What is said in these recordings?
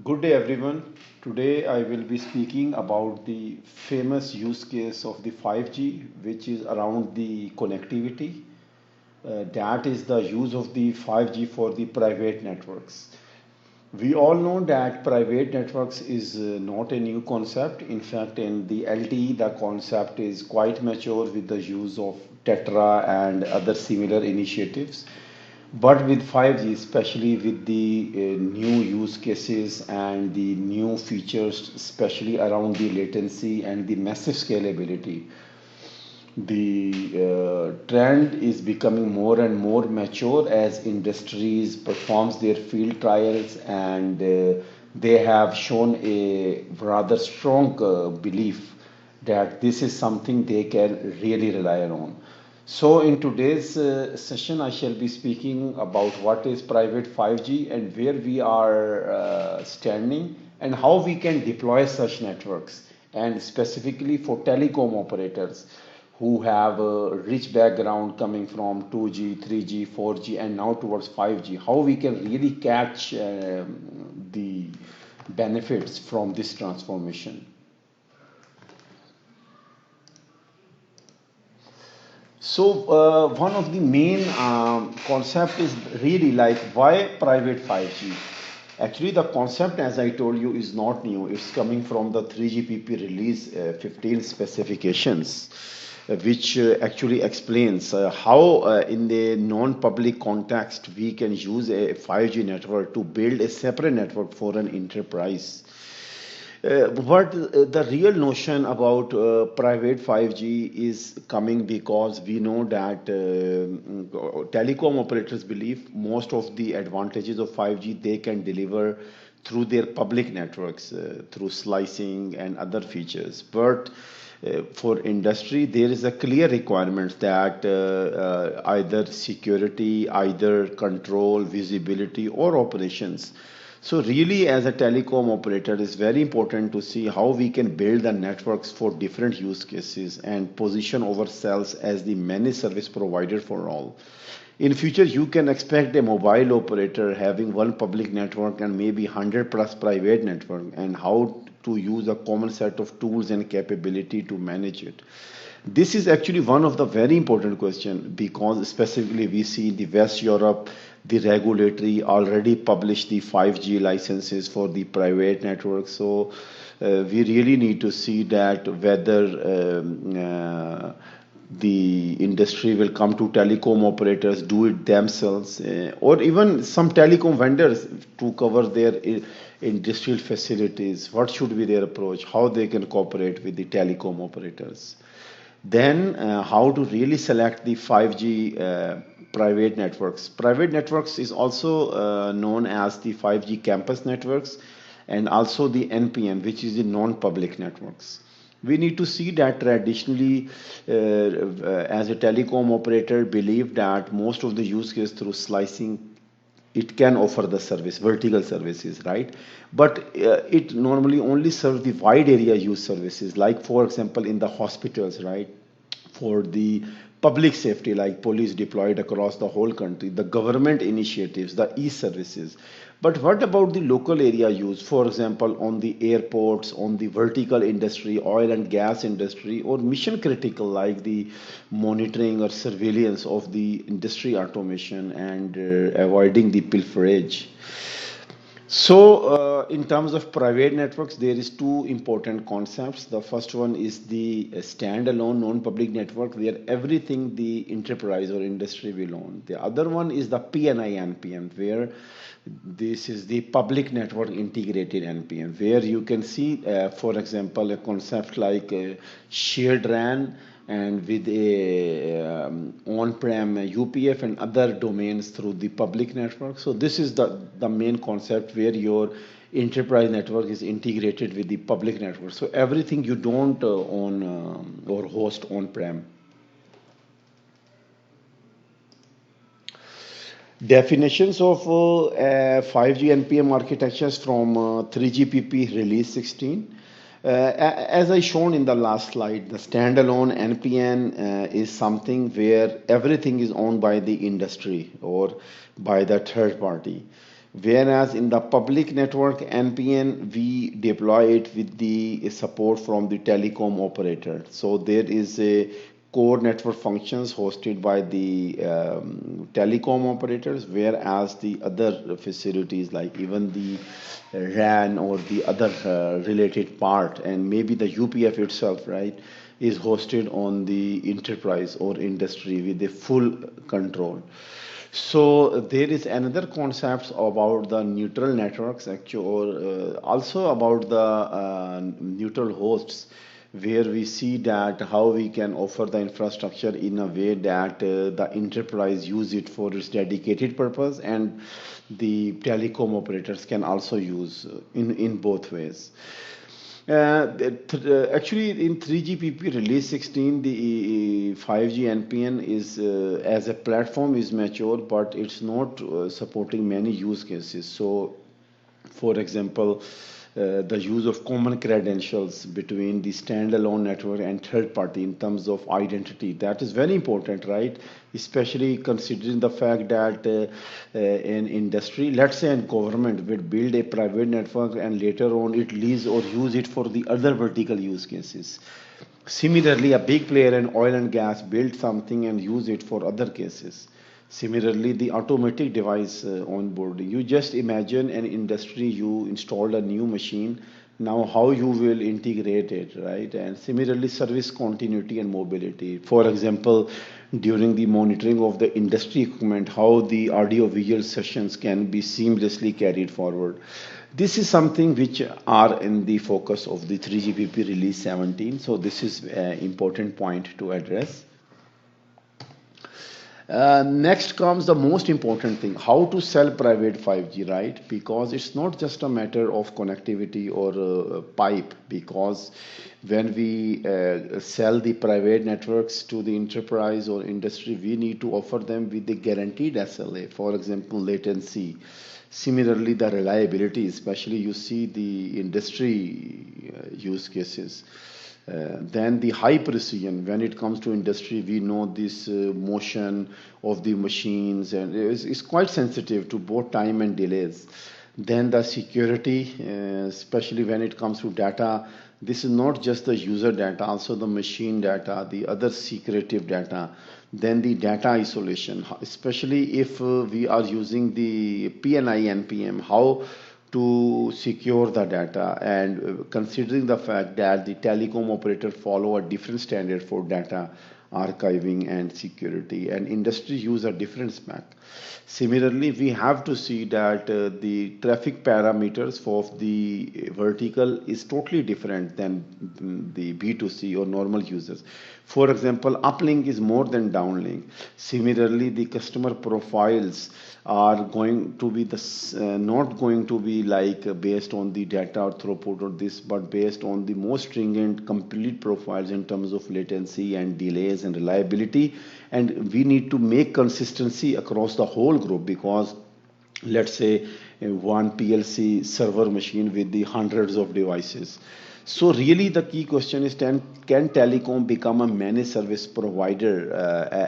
Good day, everyone. Today I will be speaking about the famous use case of the 5G, which is around the connectivity. That is the use of the 5G for the private networks. We all know that private networks is not a new concept. In fact, in the LTE, the concept is quite mature with the use of Tetra and other similar initiatives. But with 5G, especially with the new use cases and the new features, especially around the latency and the massive scalability, the trend is becoming more and more mature as industries performs their field trials and they have shown a rather strong belief that this is something they can really rely on. So in today's session, I shall be speaking about what is private 5G and where we are standing and how we can deploy such networks, and specifically for telecom operators who have a rich background coming from 2G, 3G, 4G, and now towards 5G, how we can really catch the benefits from this transformation. So one of the main concept is really like why private 5G. Actually, the concept, as I told you, is not new. It's coming from the 3GPP release 15 specifications, which actually explains how, in the non-public context, we can use a 5G network to build a separate network for an enterprise. What the real notion about private 5G is coming because we know that telecom operators believe most of the advantages of 5G they can deliver through their public networks, through slicing and other features. But for industry, there is a clear requirement that either security, either control, visibility, or operations. So really, as a telecom operator, it's very important to see how we can build the networks for different use cases and position ourselves as the managed service provider for all. In future, you can expect a mobile operator having one public network and maybe 100 plus private network, and how to use a common set of tools and capability to manage it. This is actually one of the very important question because specifically we see the West Europe, the regulatory already published the 5G licenses for the private network. So we really need to see that whether the industry will come to telecom operators, do it themselves, or even some telecom vendors to cover their industrial facilities. What should be their approach? How they can cooperate with the telecom operators? Then how to really select the 5G private networks. Private networks is also known as the 5G campus networks and also the NPN, which is the non-public networks. We need to see that traditionally, as a telecom operator, believe that most of the use case through slicing it can offer the service vertical services, right? But it normally only serves the wide area use services, like for example in the hospitals, right? For the public safety, like police deployed across the whole country, the government initiatives, the e-services. But what about the local area use? For example, on the airports, on the vertical industry, oil and gas industry, or mission critical like the monitoring or surveillance of the industry automation and avoiding the pilferage. So, in terms of private networks, there is two important concepts. The first one is the standalone non-public network where everything the enterprise or industry will own. The other one is the PNI NPN where this is the public network integrated NPN where you can see, for example, a concept like shared RAN and with a on-prem UPF and other domains through the public network. So this is the main concept where your enterprise network is integrated with the public network. So everything you don't own or host on-prem. Definitions of 5G NPM architectures from 3GPP release 16. As I shown in the last slide, the standalone NPN is something where everything is owned by the industry or by the third party. Whereas in the public network NPN, we deploy it with the support from the telecom operator. So there is a core network functions hosted by the telecom operators, whereas the other facilities like even the RAN or the other related part and maybe the UPF itself, right, is hosted on the enterprise or industry with the full control. So there is another concept about the neutral networks actually, or also about the neutral hosts, where we see that how we can offer the infrastructure in a way that the enterprise use it for its dedicated purpose and the telecom operators can also use in both ways. Actually, in 3GPP release 16, the 5G NPN is as a platform is mature, but it's not supporting many use cases. So, for example, the use of common credentials between the standalone network and third party in terms of identity, that is very important, right? Especially considering the fact that in industry, let's say in government will build a private network and later on it lease or use it for the other vertical use cases. Similarly, a big player in oil and gas build something and use it for other cases. Similarly, the automatic device onboarding. You just imagine an industry, you installed a new machine, now how you will integrate it, right? And similarly, service continuity and mobility. For example, during the monitoring of the industry equipment, how the audio visual sessions can be seamlessly carried forward. This is something which are in the focus of the 3GPP release 17. So this is an important point to address. Next comes the most important thing, how to sell private 5G, right? Because it's not just a matter of connectivity or pipe, because when we sell the private networks to the enterprise or industry, we need to offer them with the guaranteed SLA, for example, latency. Similarly, the reliability, especially you see the industry use cases. Then the high precision when it comes to industry, we know this motion of the machines and it's quite sensitive to both time and delays. Then the security, especially when it comes to data, this is not just the user data, also the machine data, the other secretive data. Then the data isolation, especially if we are using the PNI NPM, how to secure the data, and considering the fact that the telecom operator follow a different standard for data archiving and security, and industry use a different spec. Similarly, we have to see that the traffic parameters for the vertical is totally different than the B2C or normal users. For example, uplink is more than downlink. Similarly, the customer profiles are going to be not going to be like based on the data or throughput or this, but based on the most stringent complete profiles in terms of latency and delays and reliability. And we need to make consistency across the whole group, because let's say one PLC server machine with the hundreds of devices. So really the key question is, can telecom become a managed service provider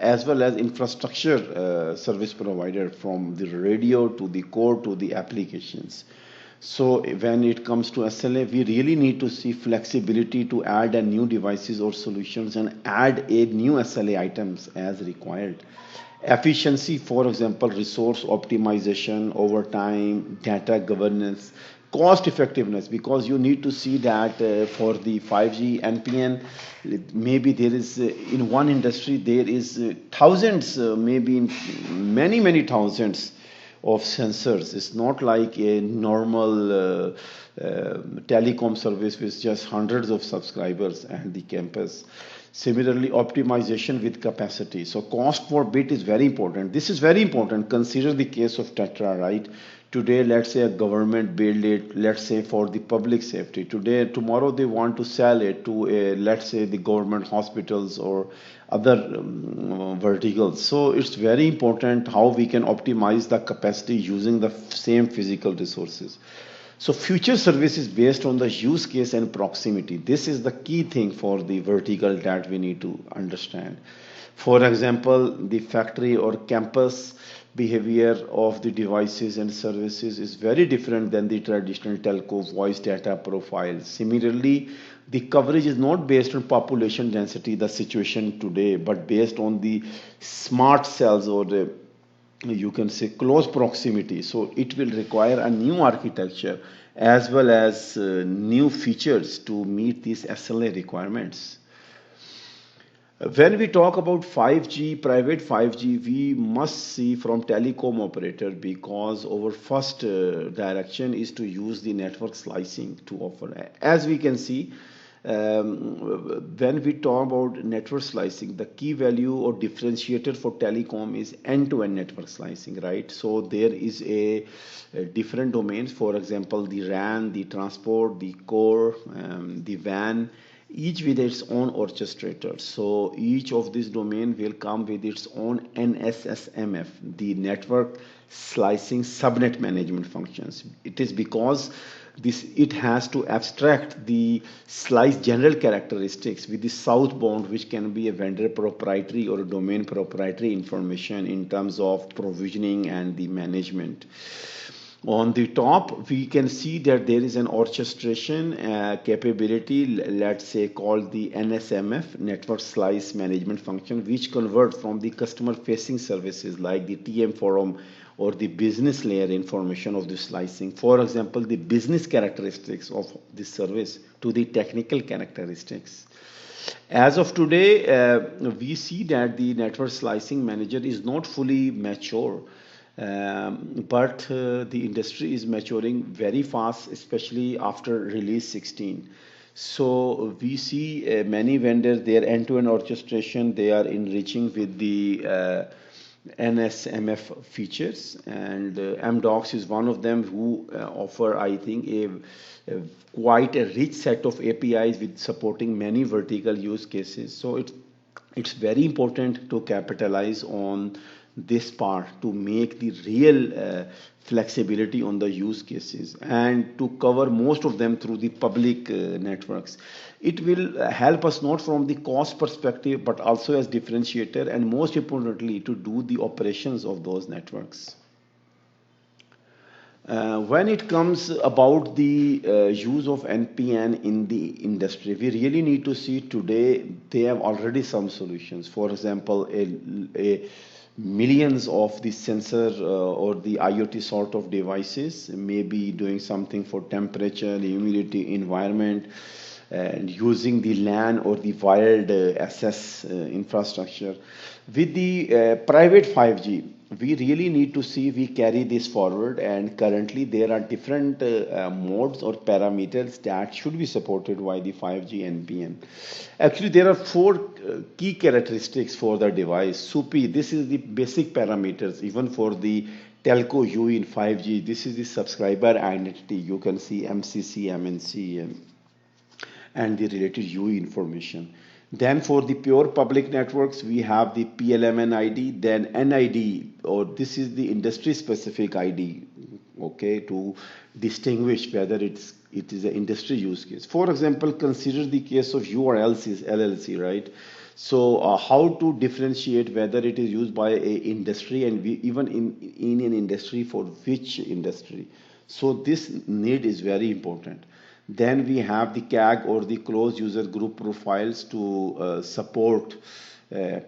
as well as infrastructure service provider, from the radio to the core to the applications? So when it comes to SLA, we really need to see flexibility to add a new devices or solutions and add a new SLA items as required. Efficiency, for example, resource optimization over time, data governance, cost effectiveness, because you need to see that for the 5G NPN, maybe there is in one industry there is thousands, maybe many thousands of sensors. It's not like a normal telecom service with just hundreds of subscribers and the campus. Similarly, optimization with capacity. So cost per bit is very important. This is very important. Consider the case of Tetra, right? Today, let's say a government build it, let's say for the public safety. Tomorrow they want to sell it to let's say the government hospitals or other verticals. So it's very important how we can optimize the capacity using the same physical resources. So future service is based on the use case and proximity. This is the key thing for the vertical that we need to understand. For example, the factory or campus, behavior of the devices and services is very different than the traditional telco voice data profile. Similarly, the coverage is not based on population density, the situation today, but based on the smart cells or the, you can say, close proximity. So it will require a new architecture as well as new features to meet these SLA requirements. When we talk about 5G, private 5G, we must see from telecom operator, because our first direction is to use the network slicing to offer. As we can see, when we talk about network slicing, the key value or differentiator for telecom is end-to-end network slicing, right? So there is a different domains, for example, the RAN, the transport, the core, the WAN, each with its own orchestrator. So each of this domain will come with its own NSSMF, the network slicing subnet management functions. It is because it has to abstract the slice general characteristics with the southbound, which can be a vendor proprietary or a domain proprietary information in terms of provisioning and the management. On the top, we can see that there is an orchestration capability, let's say called the NSMF, Network Slice Management Function, which converts from the customer facing services like the TM forum or the business layer information of the slicing. For example, the business characteristics of the service to the technical characteristics. As of today, we see that the network slicing manager is not fully mature. But the industry is maturing very fast, especially after release 16. So we see many vendors, their end-to-end orchestration, they are enriching with the NSMF features, and MDocs is one of them who offer, I think, quite a rich set of APIs with supporting many vertical use cases. So it's very important to capitalize on this part to make the real flexibility on the use cases and to cover most of them through the public networks. It will help us not from the cost perspective but also as differentiator, and most importantly to do the operations of those networks. When it comes about the use of NPN in the industry, we really need to see today they have already some solutions. For example, a millions of the sensor or the IoT sort of devices may be doing something for temperature, humidity, environment, and using the LAN or the wired access infrastructure. With the private 5G, we really need to see we carry this forward, and currently there are different modes or parameters that should be supported by the 5G NPN. Actually, there are four key characteristics for the device. SUPI, this is the basic parameters even for the telco UE in 5G. This is the subscriber identity. You can see MCC, MNC, and the related UE information. Then for the pure public networks, we have the PLMN ID, then NID, or this is the industry specific ID, okay, to distinguish whether it is an industry use case. For example, consider the case of URLs LLC, right? So how to differentiate whether it is used by a industry and even in an industry for which industry. So this need is very important. Then we have the CAG or the closed user group profiles to support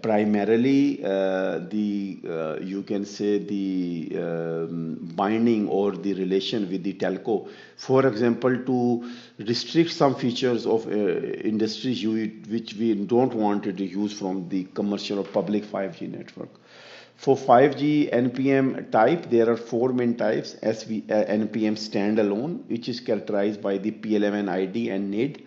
primarily you can say the binding or the relation with the telco. For example, to restrict some features of industry which we don't want it to use from the commercial or public 5G network. For 5G NPM type, there are four main types. NPM standalone, which is characterized by the PLMN ID and NID.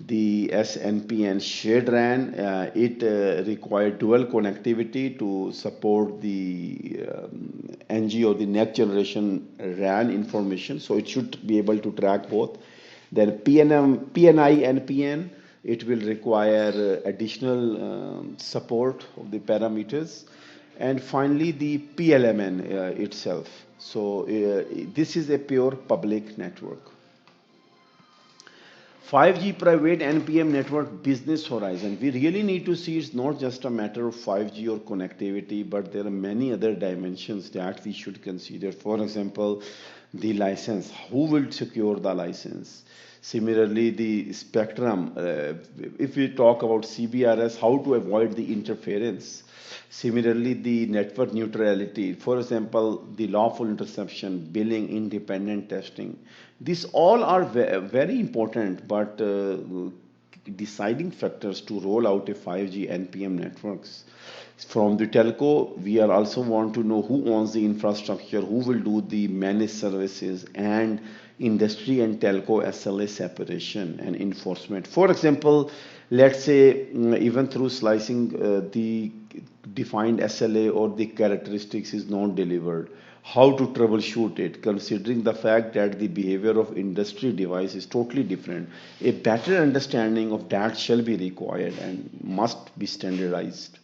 The SNPN shared RAN, it required dual connectivity to support the NG or the next generation RAN information. So it should be able to track both. Then PNI NPN, it will require additional support of the parameters. And finally, the PLMN itself. So this is a pure public network. 5G private NPM network business horizon. We really need to see it's not just a matter of 5G or connectivity, but there are many other dimensions that we should consider. For example, the license. Who will secure the license? Similarly, the spectrum. If we talk about CBRS, how to avoid the interference. Similarly, the network neutrality, for example, the lawful interception, billing, independent testing. These all are very important, but deciding factors to roll out a 5G NPM networks. From the telco, we are also want to know who owns the infrastructure, who will do the managed services, and industry and telco SLA separation and enforcement. For example, let's say even through slicing, the defined SLA or the characteristics is not delivered, how to troubleshoot it, considering the fact that the behavior of industry device is totally different. A better understanding of that shall be required and must be standardized.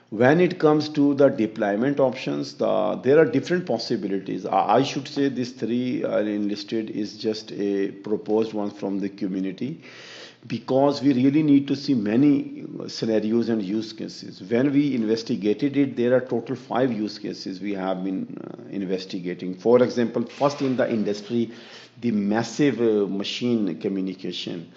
When it comes to the deployment options, there are different possibilities. I should say these three are enlisted is just a proposed one from the community, because we really need to see many scenarios and use cases. When we investigated it, there are total 5 use cases we have been investigating. For example, first in the industry, the massive machine communication,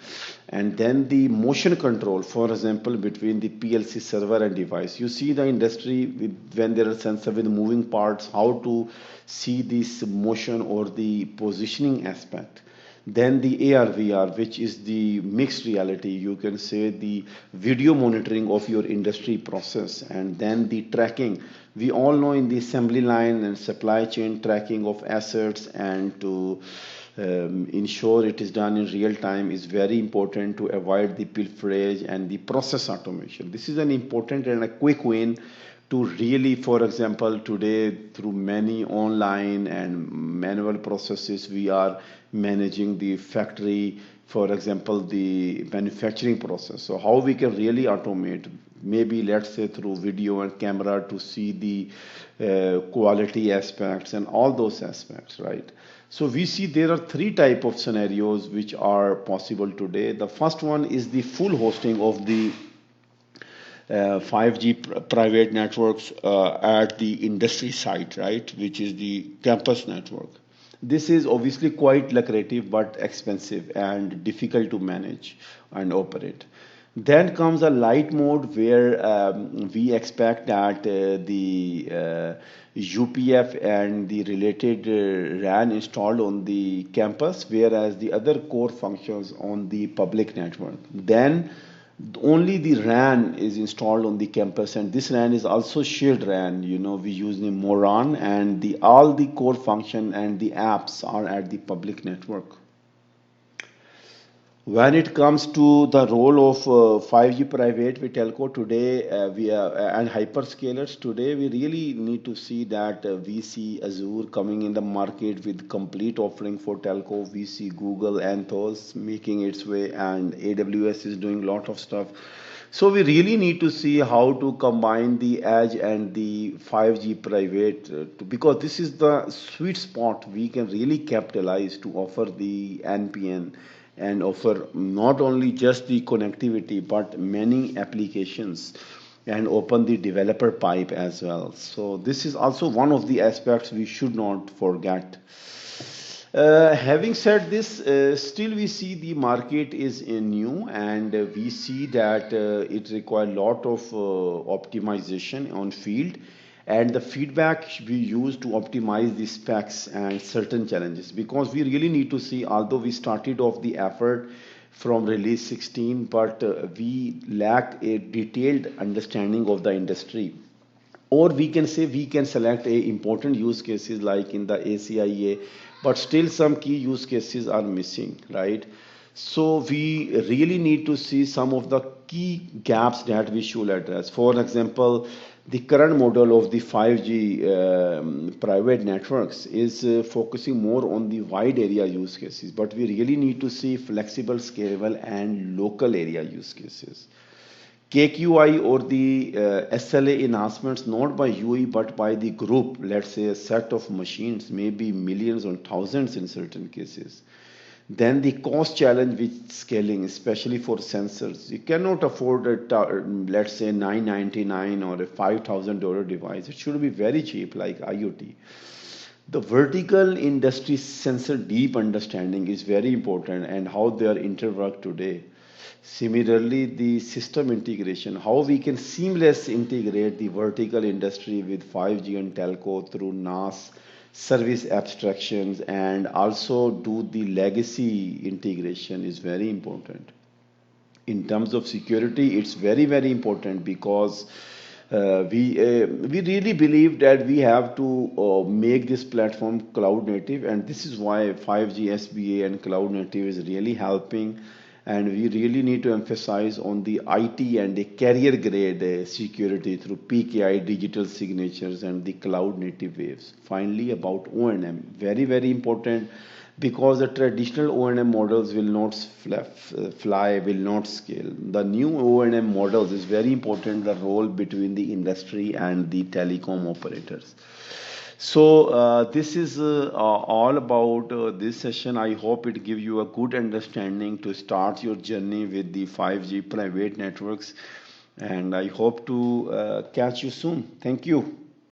and then the motion control, for example, between the PLC server and device. You see the industry when there are sensor with moving parts, how to see this motion or the positioning aspect. Then the AR VR, which is the mixed reality, you can say the video monitoring of your industry process, and then the tracking. We all know in the assembly line and supply chain tracking of assets, and to ensure it is done in real time is very important to avoid the pilferage and the process automation. This is an important and a quick win to really, for example, today through many online and manual processes, we are managing the factory, for example, the manufacturing process. So how we can really automate, maybe let's say through video and camera to see the quality aspects and all those aspects, right? So we see there are 3 types of scenarios which are possible today. The first one is the full hosting of the 5G private networks at the industry site, right, which is the campus network. This is obviously quite lucrative but expensive and difficult to manage and operate. Then comes a light mode where we expect that the UPF and the related RAN installed on the campus, whereas the other core functions on the public network. Then only the RAN is installed on the campus, and this RAN is also shared RAN. You know, we use the MORAN, and all the core function and the apps are at the public network. When it comes to the role of 5G private with telco today, and hyperscalers today, we really need to see that we see Azure coming in the market with complete offering for telco. We see Google Anthos making its way, and AWS is doing a lot of stuff. So we really need to see how to combine the edge and the 5G private, because this is the sweet spot we can really capitalize to offer the NPN and offer not only just the connectivity but many applications and open the developer pipe as well. So this is also one of the aspects we should not forget. Having said this, still we see the market is new, and we see that it requires a lot of optimization on field, and the feedback we use to optimize the specs and certain challenges, because we really need to see, although we started off the effort from release 16, but we lack a detailed understanding of the industry. Or we can say we can select a important use cases like in the ACIA, but still some key use cases are missing, right? So we really need to see some of the key gaps that we should address. For example, the current model of the 5G private networks is focusing more on the wide area use cases, but we really need to see flexible, scalable, and local area use cases. KQI or the SLA enhancements not by UE but by the group, let's say a set of machines, maybe millions or thousands in certain cases. Then the cost challenge with scaling, especially for sensors. You cannot afford let's say 999 or a $5,000 device. It should be very cheap like IoT. The vertical industry sensor deep understanding is very important and how they are interworked today. Similarly, the system integration, how we can seamless integrate the vertical industry with 5G and telco through NAS service abstractions and also do the legacy integration is very important. In terms of security, it's very important because we really believe that we have to make this platform cloud native, and this is why 5G SBA and cloud native is really helping. And we really need to emphasize on the IT and the carrier grade security through PKI digital signatures and the cloud native waves. Finally, about O&M, very important, because the traditional O&M models will not fly, will not scale. The new O&M models is very important, the role between the industry and the telecom operators. So this is all about this session. I hope it gives you a good understanding to start your journey with the 5G private networks, and I hope to catch you soon. Thank you.